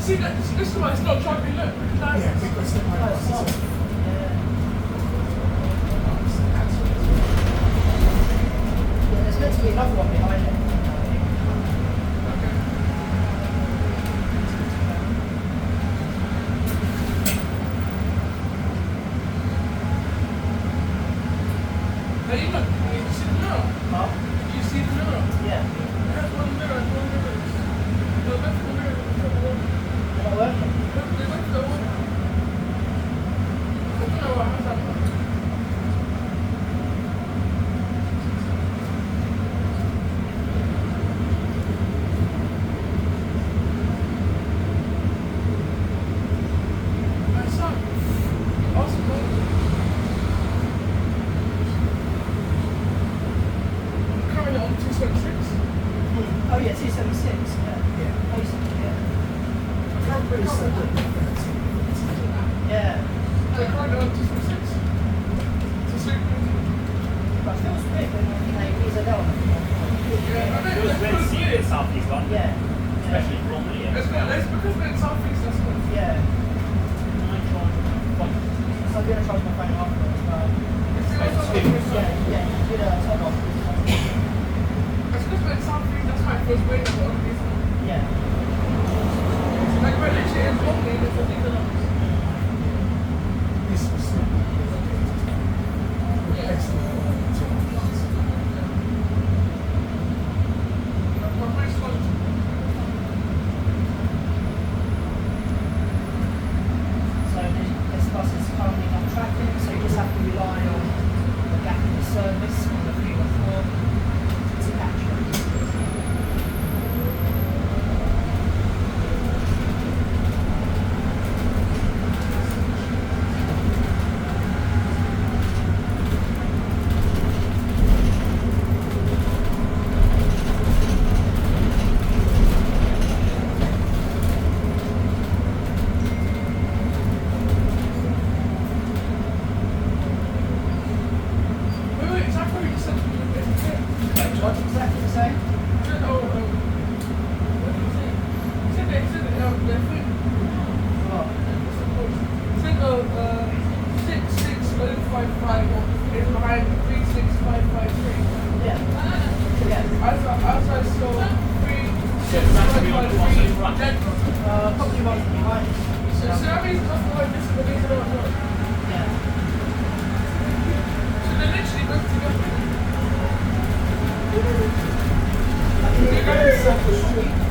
See, this is why it's not jumping, look. Yeah, because the my bus is off. Yeah, there's meant to be another one behind it. Hey, you look, you see the mirror? Huh? You see the mirror? Yeah. There's one mirror, one mirror. The left the mirror, the one. They're not working. They went to the one. I don't know what happened. My son. Awesome. Currently on 276. Oh yeah, 276. Yeah. Yeah. Oh, yeah. It's so good. Yeah. They're currently on 276. To sleep. But it feels weird when you play BZL. Yeah, It was really seen in South East London, Yeah. especially normally. Yeah. It's because we're in South East, that's what. Yeah. So I'm going to charge my phone afterwards, but yeah, you know, turn off. It's because we're in South East, that's why it feels weird for other people. Yeah. Like we're literally in Volvo, there's a big enough. This was excellent. My friend's got So this bus is currently not tracking, so you just have to rely on the gap in the service on the 314 to catch it. wait, is that what you said? What's exactly the same? Oh, 66055 is behind 36553. yeah. Yeah. As I saw 36553 Probably one behind. So that means that's why this is the reason I was. Yeah. So they're literally both together. You're going to circle street.